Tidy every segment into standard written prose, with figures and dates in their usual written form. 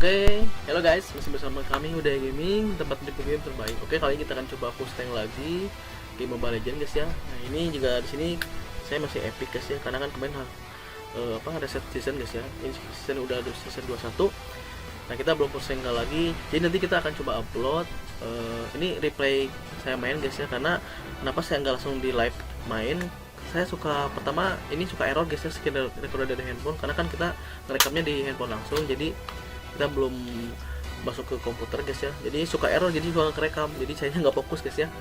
Oke, hello guys, masih bersama kami Udah Gaming, tempat review game terbaik. Oke, kali ini kita akan coba push tank lagi game Mobile Legends guys ya. Nah, ini juga di sini saya masih epic guys ya, karena kan kemarin reset season guys ya. Ini season udah season 21. Nah, kita belum push tank lagi. Jadi nanti kita akan coba upload ini replay saya main guys ya, karena kenapa saya nggak langsung di live main? Saya suka pertama ini suka error guys ya, skill recorder dari handphone, karena kan kita ngerekamnya di handphone langsung, jadi kita belum masuk ke komputer guys ya, jadi suka error, jadi suka kerekam, jadi saya nggak fokus guys ya.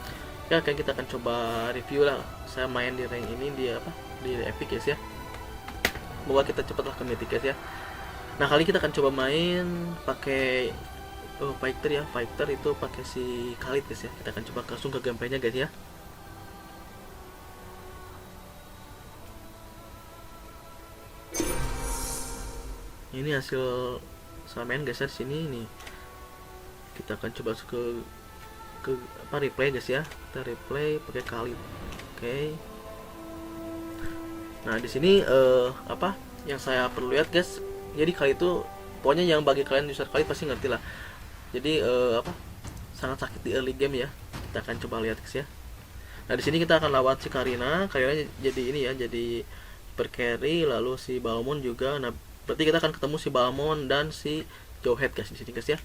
Ya kayak kita akan coba review lah saya main di rank ini di epic guys ya. Semoga kita cepatlah ke mythic guys ya. Nah, kali kita akan coba main pakai fighter itu pakai si Khalid guys ya. Kita akan coba langsung ke gameplaynya guys ya. Ini hasil saya main guys ya, di sini nih. Kita akan coba ke replay guys ya. Kita replay pakai Khalid. Oke. Nah, di sini yang saya perlu lihat guys. Jadi Khalid itu pokoknya yang bagi kalian user Khalid pasti ngerti lah. Jadi sangat sakit di early game ya. Kita akan coba lihat guys ya. Nah, di sini kita akan lawan si Karina jadi ini ya, jadi bercarry, lalu si Balmond juga. Nah, berarti kita akan ketemu si Balmond dan si Jowhead guys di sini guys ya.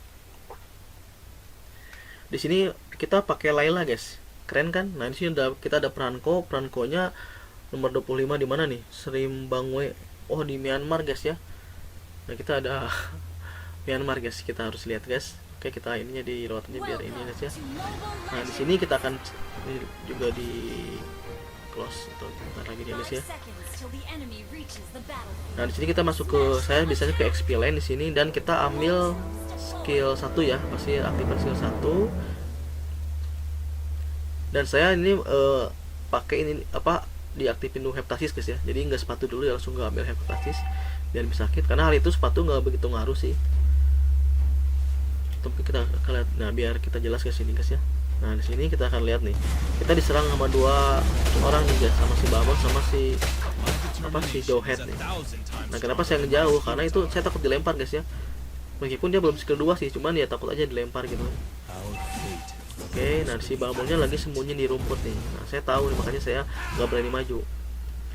Di sini kita pakai Layla guys. Keren kan? Nah, di sini kita ada Franco-nya nomor 25 di mana nih? Srimbangwe. Oh, di Myanmar guys ya. Nah, kita ada Myanmar guys. Kita harus lihat guys. Oke, kita ininya di routernya biar ini guys ya. Nah, di sini kita akan juga di close atau bentar lagi guys ya. Nah, di sini kita masuk ke, saya biasanya ke XP lane di sini, dan kita ambil skill 1 ya, pasti aktifkan skill 1. Dan saya ini pakai ini diaktifin dulu heptasis guys ya. Jadi nggak sepatu dulu ya, langsung nggak ambil heptasis biar bisa sakit, karena hal itu sepatu nggak begitu ngaruh sih. Tapi kita lihat, nah biar kita jelas ke sini guys ya. Nah, di sini kita akan lihat nih, kita diserang sama dua orang nih guys, sama si Babon sama si Jowhead nih. Nah, kenapa saya ngejauh? Karena itu saya takut dilempar guys ya. Meskipun dia belum skill 2 sih, cuman ya takut aja dilempar gitu. Oke, nah si Babonnya lagi sembunyi di rumput nih. Nah, saya tahu nih, makanya saya nggak berani maju.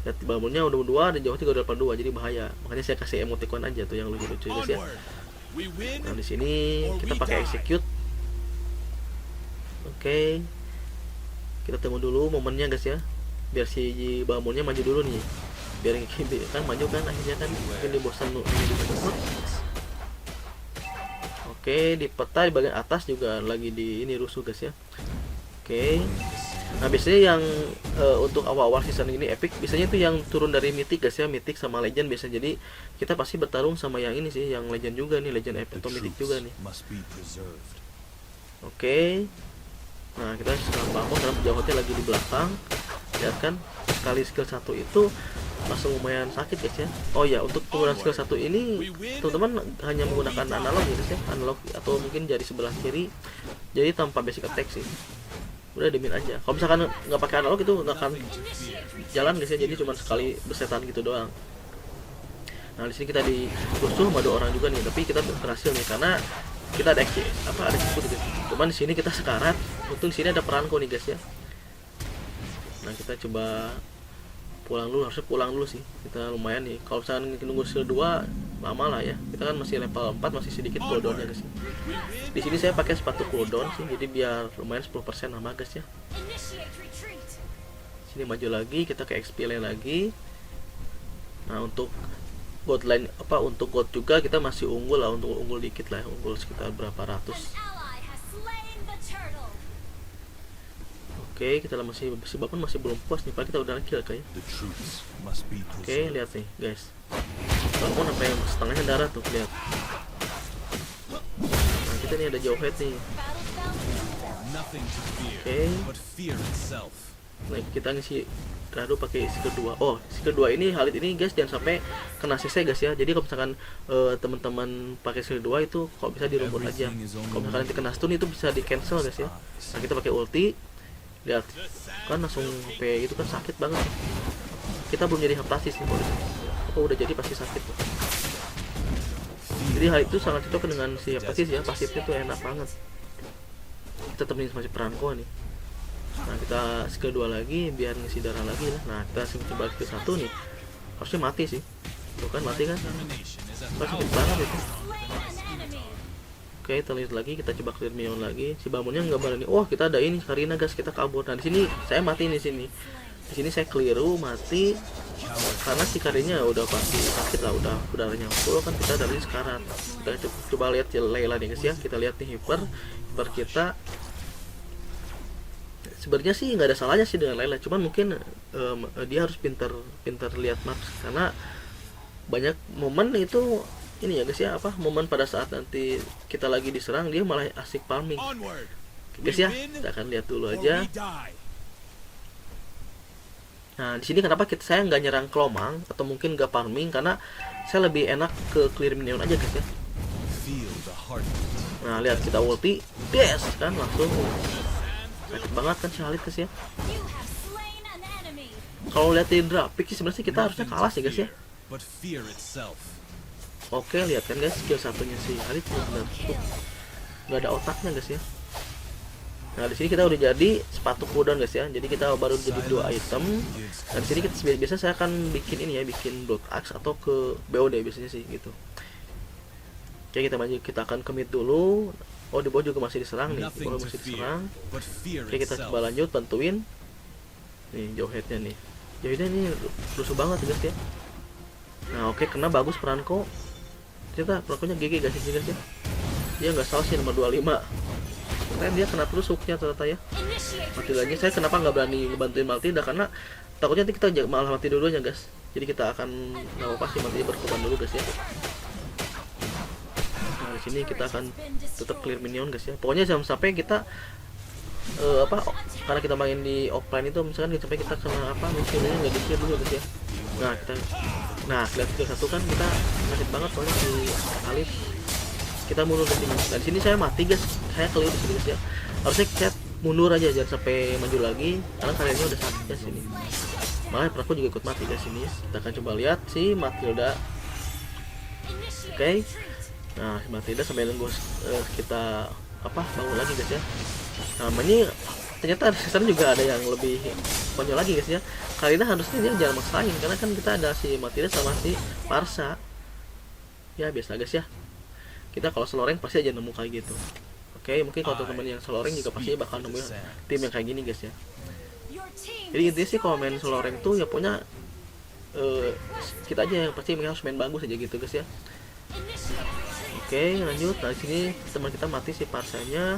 Lihat, Babonnya udah 2 dan Jowhead juga udah 82, jadi bahaya. Makanya saya kasih emoticon aja tuh yang lucu-lucu guys ya. Nah, di sini kita pakai execute. Oke, kita tunggu dulu momennya guys ya, biar si Bamonnya maju dulu nih, biar kan maju kan, akhirnya kan mungkin dia bosan lu. Oke, di peta di bagian atas juga lagi di ini rusuh guys ya. Oke, nah biasanya yang untuk awal-awal season ini epic, biasanya itu yang turun dari mythic guys ya, mythic sama legend biasa. Jadi kita pasti bertarung sama yang ini sih, yang legend juga nih, legend epic atau mythic juga nih. Oke. Nah, kita sekarang bangun karena penjawabnya lagi di belakang. Lihat kan, sekali skill 1 itu langsung lumayan sakit guys ya. Oh ya, untuk penggunaan skill 1 ini teman-teman hanya menggunakan analog ya guys ya, analog atau mungkin jari sebelah kiri. Jadi tanpa basic attack sih. Udah dimin aja. Kalau misalkan nggak pakai analog itu nggak akan jalan guys ya. Jadi cuma sekali besetan gitu doang. Nah, di sini kita dirusuh sama 2 orang juga nih, tapi kita berhasil nih karena kita ada execute guys. Cuman di sini kita sekarat. Untung sini ada Franco nih guys ya. Nah, kita coba pulang dulu, harusnya pulang dulu sih. Kita lumayan nih. Kalau misalkan nunggu skill 2 lama lah ya. Kita kan masih level 4, masih sedikit cooldownnya guys. Di sini saya pakai sepatu cooldown sih, jadi biar lumayan 10% sama guys ya. Sini maju lagi, kita ke XP lane lagi. Nah, untuk god line untuk god juga kita masih unggul lah, untuk unggul dikit lah, unggul sekitar berapa ratus. Oke, kita masih Babon masih belum puas nih, padahal kita udah kill kayak. Oke, lihat nih guys, Babon sampai setengahnya darah tuh, lihat. Nah, kita nih ada Jowhead nih. Oke, nah kita ngisi Rado pakai skill 2. Oh, skill 2 ini Khalid ini guys jangan sampai kena CC guys ya. Jadi kalau misalkan teman-teman pakai skill 2 itu kalau bisa dirumput aja. Kalau misalkan nanti kena stun itu bisa di cancel guys ya. Nah, kita pakai ulti. Lihat kan langsung HP itu kan sakit banget. Kita belum jadi heptasis nih, kalau udah jadi pasti sakit. Jadi hal itu sangat cocok dengan si pasis ya, pasifnya tuh enak banget. Kita temenin masih perangko nih. Nah kita skill 2 lagi biar ngisi darah lagi lah. Nah kita coba skill 1 nih, harusnya mati sih, tuh kan mati kan, sakit banget itu. Oke, kita lihat lagi, kita coba clear minion lagi. Si bangunnya nggak berani. Oh, kita ada ini Karina guys, kita kabur. Nah di sini saya mati di sini. Di sini saya keliru mati karena si Karinnya udah pasti sakit lah, udah darahnya full kan, kita dari sekarat. Kita coba lihat Layla nih guys ya. Kita lihat nih hiper kita. Sebenarnya sih nggak ada salahnya sih dengan Layla, cuman mungkin dia harus pintar lihat maps, karena banyak momen itu ini ya guys ya, apa momen pada saat nanti kita lagi diserang dia malah asik farming guys ya. Kita akan lihat dulu aja. Nah di sini kenapa saya nggak nyerang Kelomang atau mungkin nggak farming, karena saya lebih enak ke clear minion aja guys ya. Nah lihat kita ulti, yes kan langsung sakit banget kan si Halid guys ya. Kalau lihat di grafik sih sebenarnya kita harusnya kalah sih guys ya. Oke lihat kan guys, skill satunya si Halid benar-benar nggak ada otaknya guys ya. Nah di sini kita udah jadi sepatu cooldown guys ya. Jadi kita baru jadi 2 item. Nah di sini kita biasa saya akan bikin ini ya, bikin blood axe atau ke BOD biasanya sih gitu. Oke kita maju, kita akan ke mid dulu. Oh di bawah juga masih diserang nih, di bawah masih diserang. Oke kita coba lanjut bantuin. Nih jauh headnya nih, jauh headnya ini rusuh banget guys ya. Nah oke kena bagus Peranko. Ternyata Perankonya GG guys ya. Dia nggak salah sih nomor 25. Keren dia kena terus hooknya ternyata ya. Matildanya saya kenapa nggak berani ngebantuin Matilda, karena takutnya nanti kita malah mati dulunya guys. Jadi kita akan nggak apa sih mati berkorban dulu guys ya. Nah di sini kita akan tetap clear minion guys ya. Pokoknya jangan sampai kita karena kita main di offline itu misalkan sampai kita kena apa musuhnya nggak di clear dulu guys ya. Nah lihat skill 1 kan kita sakit banget soalnya si Alif. Kita mundur di sini. Dan di sini saya mati guys. Saya keliru di sini guys ya. Harusnya saya mundur aja jangan sampai maju lagi karena kaliannya udah sakit guys sini. Malah aku juga ikut mati guys sini. Kita akan coba lihat si Matilda. Oke. Nah, si Matilda sampai nunggu kita bangun lagi guys ya. Nah, ini ternyata di sana juga ada yang lebih konyol lagi guys ya. Karina harusnya dia jangan maksain karena kan kita ada si Matilda sama si Parsa. Ya biasa guys ya. Kita kalau seloreng pasti aja nemu kayak gitu. Oke, mungkin kalau teman-teman yang seloreng juga pasti bakal nemu tim yang kayak gini guys ya. Jadi intinya sih kalau main seloreng tuh ya pokoknya kita aja yang pasti harus main bagus aja gitu guys ya. Oke, lanjut. Nah, di sini teman kita mati si Parsanya.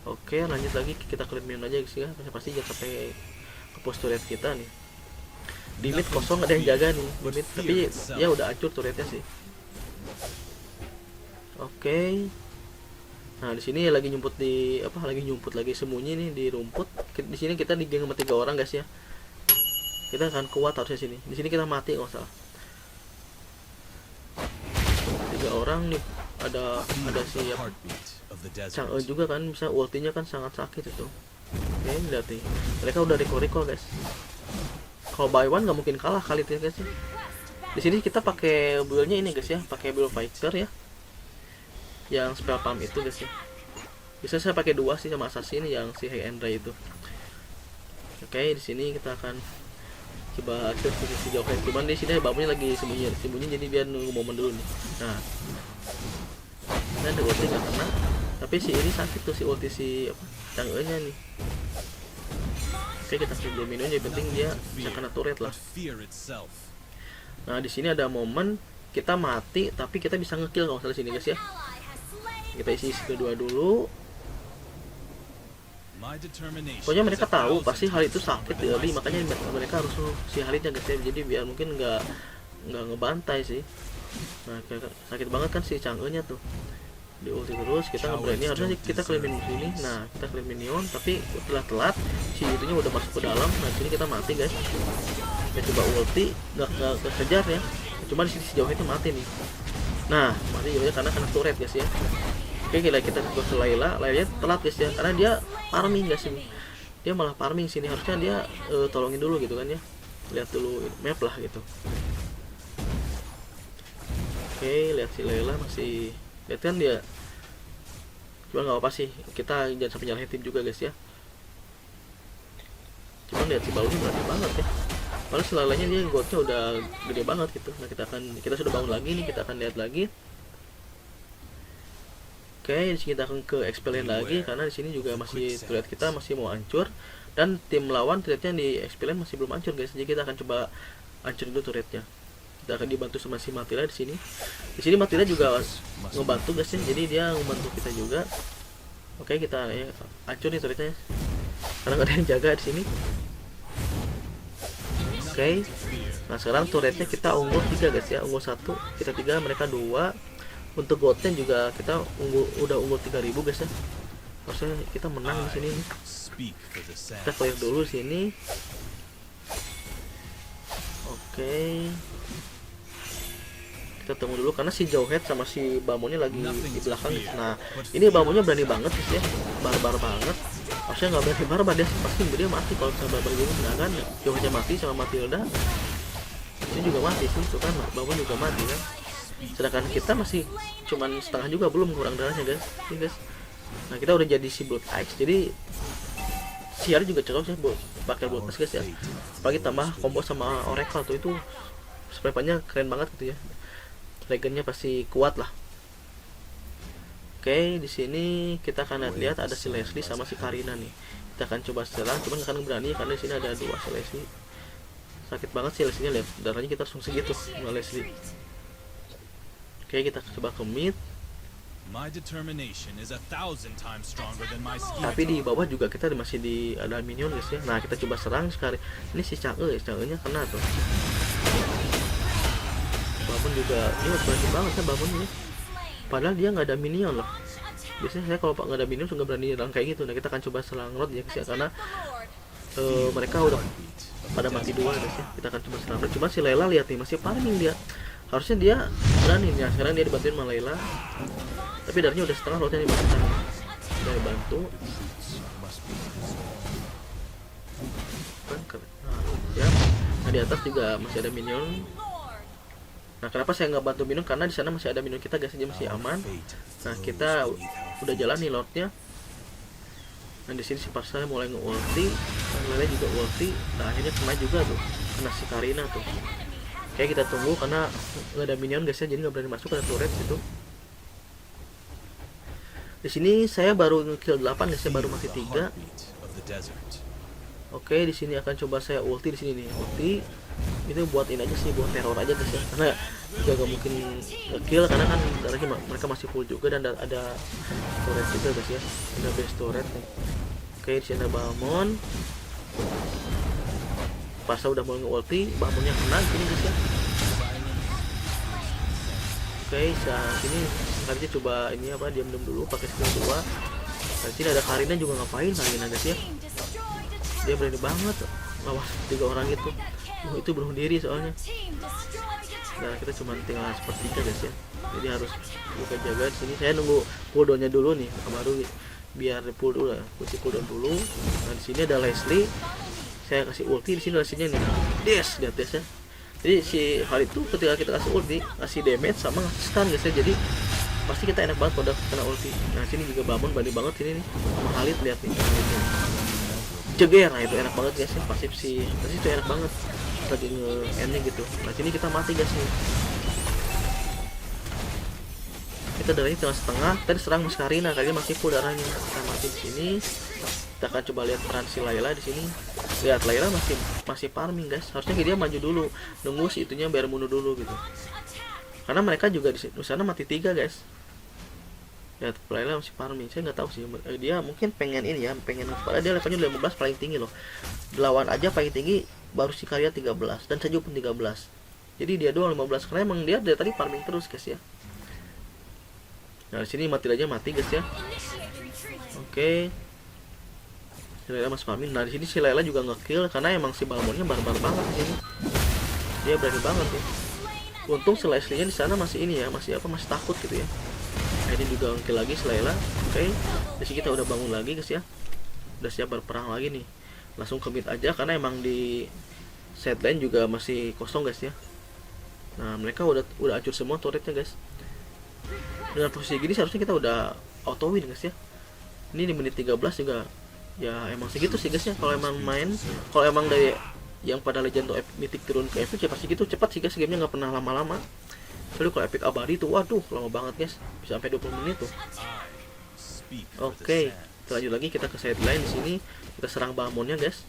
Oke, lanjut lagi kita clear minion aja guys ya. Pasti jangan sampai ke pos turret kita nih. Di mid kosong ada yang jaga nih, mid, tapi ya udah hancur turretnya sih. Oke. Nah, di sini lagi nyumput lagi sembunyi nih di rumput. Di sini kita digeng sama 3 orang guys ya. Kita akan kuat harusnya sini. Di sini kita mati nggak salah. 3 orang nih, ada si Chang'e juga kan, bisa ultinya kan sangat sakit itu. Oke, lihat nih. Mereka udah recall guys. Kalau by one nggak mungkin kalah kali itu guys ya. Di sini kita pakai build-nya ini guys ya, pakai build fighter ya. Yang spell pump itu guys ya. Bisa saya pakai 2 sih sama assassin yang si High and Dry itu. Oke, di sini kita akan coba akses posisi jauh. Cuman di sini babunya lagi sembunyi jadi biar nunggu momen dulu nih. Nah, ada ulti nggak kena, tapi si ini sakit tuh si ulti si Chang'e-nya nih. Oke, kita kill minion yang penting dia bisa kena turret lah. Nah, di sini ada momen kita mati tapi kita bisa ngekill kalau salah sini guys ya. Kita isi kedua dulu. Pokoknya mereka tahu pasti hal itu sakit early, makanya mereka harus si Halidnya guys ya. Jadi biar mungkin nggak ngebantai sih. Nah sakit banget kan si Chang'e-nya tuh di ulti terus. Kita nge-brand ini harusnya kita clear minion sini. Nah kita clear minion tapi telat si itunya udah masuk ke dalam. Nah sini kita mati guys. Kita coba ulti nggak kekejar ya. Cuma di sini sejauh itu mati nih. Nah mati juga karena kena turret guys ya. Oke, kita coba ke Lailanya telat guys ya, karena dia farming guys ini. Dia malah farming sini, harusnya dia tolongin dulu gitu kan ya. Lihat dulu map lah gitu. Oke, lihat si Layla masih, lihat kan dia, cuma nggak apa sih, kita jangan sampai nyalahin tim juga guys ya. Cuman lihat si Balonnya berani banget ya, padahal si Laylanya dia goldnya udah gede banget gitu. Nah kita sudah bangun lagi nih, kita akan lihat lagi. Oke, di sini kita akan ke experience lagi karena di sini juga masih terlihat kita masih mau hancur dan tim lawan terlihatnya di experience masih belum hancur guys. Jadi kita akan coba hancurin dulu turretnya. Kita akan dibantu sama si Matilda di sini. Di sini Matilda juga ngebantu guys ya. Jadi dia ngebantu kita juga. Oke, kita ya hancur nih turretnya. Karena nggak ada yang jaga di sini. Oke. Nah, sekarang turretnya kita unggul 3 guys ya. Unggul 1, kita 3, mereka 2. Untuk goldnya juga kita udah unggul 3000 guys ya. Harusnya kita menang di sini. Kita clear dulu di sini. Oke. Kita tunggu dulu karena si Jawhead sama si Bamonnya lagi di belakang. Nah, ini Bamonnya berani banget guys ya. Barbar banget. Harusnya nggak berani barbar, dia pasti dia mati kalau sama barbar gini. Sedangkan Jawheadnya mati sama Matilda. Ini juga mati sih, tuh kan Bamon juga mati kan. Sedangkan kita masih cuman setengah juga, belum kurang darahnya guys. Ini guys. Nah, kita udah jadi si Blood Ice. Jadi Siar juga cocok sih buat pakai Blood Ice guys ya. Apalagi tambah combo sama Oracle tuh, itu sprepannya keren banget gitu ya. Legendnya pasti kuat lah. Oke, di sini kita akan lihat ada si Leslie sama si Karina nih. Kita akan coba serang, cuman nggak akan berani karena di sini ada 2 si Leslie. Sakit banget sih Leslie-nya, lihat darahnya kita langsung segitu sama Leslie. Oke, kita coba ke mid. Tapi di bawah juga kita masih ada minion guys ya. Nah, kita coba serang sekali. Ini si Chang'e-nya kena tuh. Babon juga ini berani banget ya Babon ini. Padahal dia nggak ada minion loh. Biasanya saya kalau nggak ada minion nggak berani serang kayak gitu. Nah, kita akan coba serang Rod ya guys ya, karena mereka udah pada mati 2 guys ya. Kita akan coba serang Rod. Cuma si Layla lihat nih masih farming dia. Harusnya dia berani ya, sekarang dia dibantuin sama Layla. Tapi darahnya udah setengah, Rodnya dibantu. Udah dibantu. Nah, ya. Nah, di atas juga masih ada minion. Nah, kenapa saya nggak bantu minion? Karena di sana masih ada minion kita guys, jadi masih aman. Nah, kita udah jalan nih lordnya. Nah, di sini si Parsa mulai nge-ulti, Layla juga ulti. Nah, akhirnya kena juga tuh, kena si Karina tuh. Oke, kita tunggu karena nggak ada minion guys ya, jadi nggak berani masuk ke turret gitu. Di sini saya baru nge-kill 8 guys ya, baru mati 3. Oke, di sini akan coba saya ulti di sini nih. Ulti itu buat ini aja sih, buat teror aja guys ya. Karena juga gak mungkin nge-kill karena kan darahnya mereka masih full juga dan ada turret juga guys ya. Ada base turret nih. Oke, di sini ada Balmon. Parsa udah mulai nge-ulti, Balmonnya kena gini guys ya. Oke, saat ini nanti coba ini apa, diam-diam dulu pakai skill 2. Di sini ada Karina juga, ngapain Karina guys ya. Dia berani banget lawan 3 orang itu. Itu bunuh diri soalnya. Nah, kita cuma tinggal sepertiga guys ya. Jadi harus buka jaga di sini. Saya nunggu cooldownnya dulu nih, baru biar pull dulu ya. Kunci cooldown dulu. Nah, di sini ada Leslie. Saya kasih ulti di sini Leslie-nya nih. Des, lihat des ya. Jadi si hal itu ketika kita kasih ulti, kasih damage sama ngasih stun guys ya. Jadi pasti kita enak banget kalau kena ulti. Nah, sini juga Babon berani banget ini nih. Sama Khalid lihat nih. Jeger, nah itu enak banget guys ya. Pasif si itu enak banget. Lagi nge-endnya gitu. Nah, sini kita mati guys nih. Kita darahnya tinggal setengah. Tadi serang Mas Karina, kali masih full darahnya. Kita mati di sini. Kita akan coba lihat peran si Layla di sini. Lihat Layla masih farming guys. Harusnya dia maju dulu, nunggu si itunya biar bunuh dulu gitu. Karena mereka juga di sana mati 3 guys. Lihat Layla masih farming. Saya nggak tahu sih, dia mungkin pengen ini ya, pengen padahal dia levelnya 15 paling tinggi loh. Lawan aja paling tinggi baru si Karya 13 dan Seju pun 13. Jadi dia doang 15 karena emang dia dari tadi farming terus guys ya. Nah, di sini mati aja mati guys ya. Oke. Si Layla masih farming. Nah, di sini si Layla juga nge-kill karena emang si Balmonnya barbar banget di sini. Dia berani banget ya. Untung si Leslie-nya di sana masih ini ya, masih takut gitu ya. Nah, ini juga nge-kill lagi si Layla. Oke. Di sini kita udah bangun lagi guys ya. Udah siap berperang lagi nih. Langsung ke mid aja karena emang di side lane juga masih kosong guys ya. Nah mereka udah hancur semua turretnya guys. Dengan posisi gini seharusnya kita udah auto win guys ya. Ini di menit 13 juga ya emang segitu sih guys ya. Kalau emang main, kalau emang dari yang pada legend tuh mythic turun ke epic ya pasti gitu cepat sih guys, gamenya nggak pernah lama-lama. Lalu kalau epic abadi tuh waduh lama banget guys, bisa sampai 20 menit tuh. Oke, kita lanjut lagi, kita ke sideline di sini. Kita serang Bamonnya guys.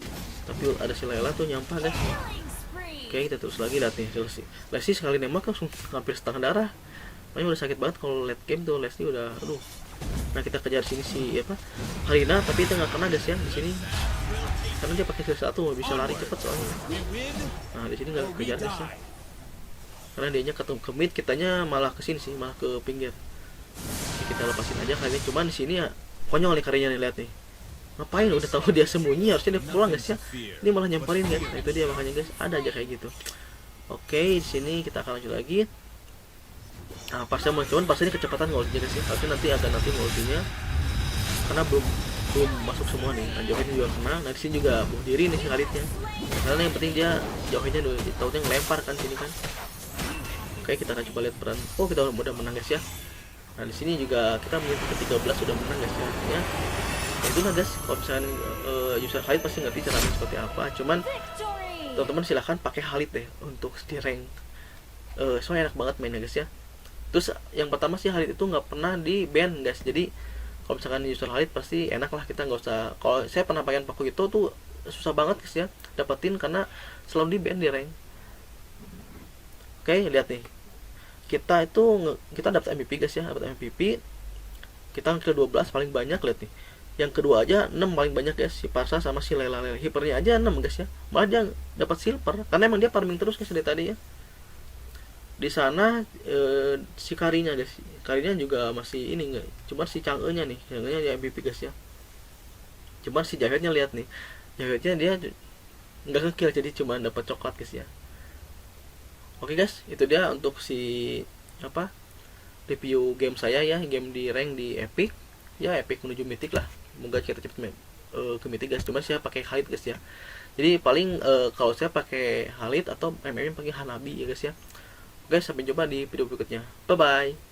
Tapi ada si Layla tuh nyampah guys. Oke, kita terus lagi, lihat nih Leslie sekali nembak langsung hampir setengah darah. Makanya udah sakit banget kalau late game tuh Leslie udah aduh. Nah, kita kejar sini si apa? Harina, tapi itu nggak kena guys ya di sini. Karena dia pakai skill 1 bisa lari cepat soalnya. Nah, di sini nggak kejar guys ya. Karena dianya ketemu ke mid, kitanya malah ke sini sih, malah ke pinggir. Jadi kita lepasin aja kali ini. Cuman di sini ya konyol nih karyanya nih, lihat nih. Ngapain udah tahu dia sembunyi, harusnya dia pulang guys ya. Ini malah nyamperin guys. Nah, itu dia makanya guys, ada aja kayak gitu. Oke, di sini kita akan lanjut lagi. Nah, pasnya cuman pasnya kecepatan ngultinya guys ya. Tapi nanti ada ngultinya. Karena belum masuk semua nih. Nah, Johinnya juga kena. Nah, di sini juga bunuh diri nih si Khalidnya. Karena yang penting dia Johinnya dulu tahunya ngelempar kan sini kan. Oke, kita akan coba lihat peran. Oh, kita udah menang guys ya. Nah, di sini juga kita menit ke-13 sudah menang guys ya. Ya. Nah, itu nah guys, kalau misalnya user Khalid pasti ngerti caranya seperti apa. Cuman teman-teman silahkan pakai Khalid deh untuk di rank. Soalnya enak banget mainnya guys ya. Terus yang pertama sih Khalid itu nggak pernah di ban guys. Jadi kalau misalkan user Khalid pasti enak lah, kita nggak usah. Kalau saya pernah pakai Paku itu tuh susah banget guys ya dapetin karena selalu di ban di rank. Oke, lihat nih. Kita dapat MVP guys ya, dapat MVP. Kita ke 12 paling banyak, lihat nih. Yang kedua aja 6 paling banyak guys, si Parsa sama si Layla. Hipernya aja 6 guys ya. Malah dia dapat silver karena emang dia farming terus guys dari tadi ya. Di sana si Karinya guys. Karinya juga masih ini enggak. Cuma si Chang'e-nya nih, Chang'e-nya ya MVP guys ya. Cuma si Javetnya lihat nih. Javetnya dia enggak nge-kill jadi cuma dapat coklat guys ya. Oke guys, itu dia untuk si review game saya ya, game di rank di Epic. Ya Epic menuju Mythic lah. Semoga kita cepet ke Mythic guys. Cuma saya pakai Khalid guys ya. Jadi paling kalau saya pakai Khalid atau pakai Hanabi ya guys ya. Guys, sampai jumpa di video berikutnya. Bye bye.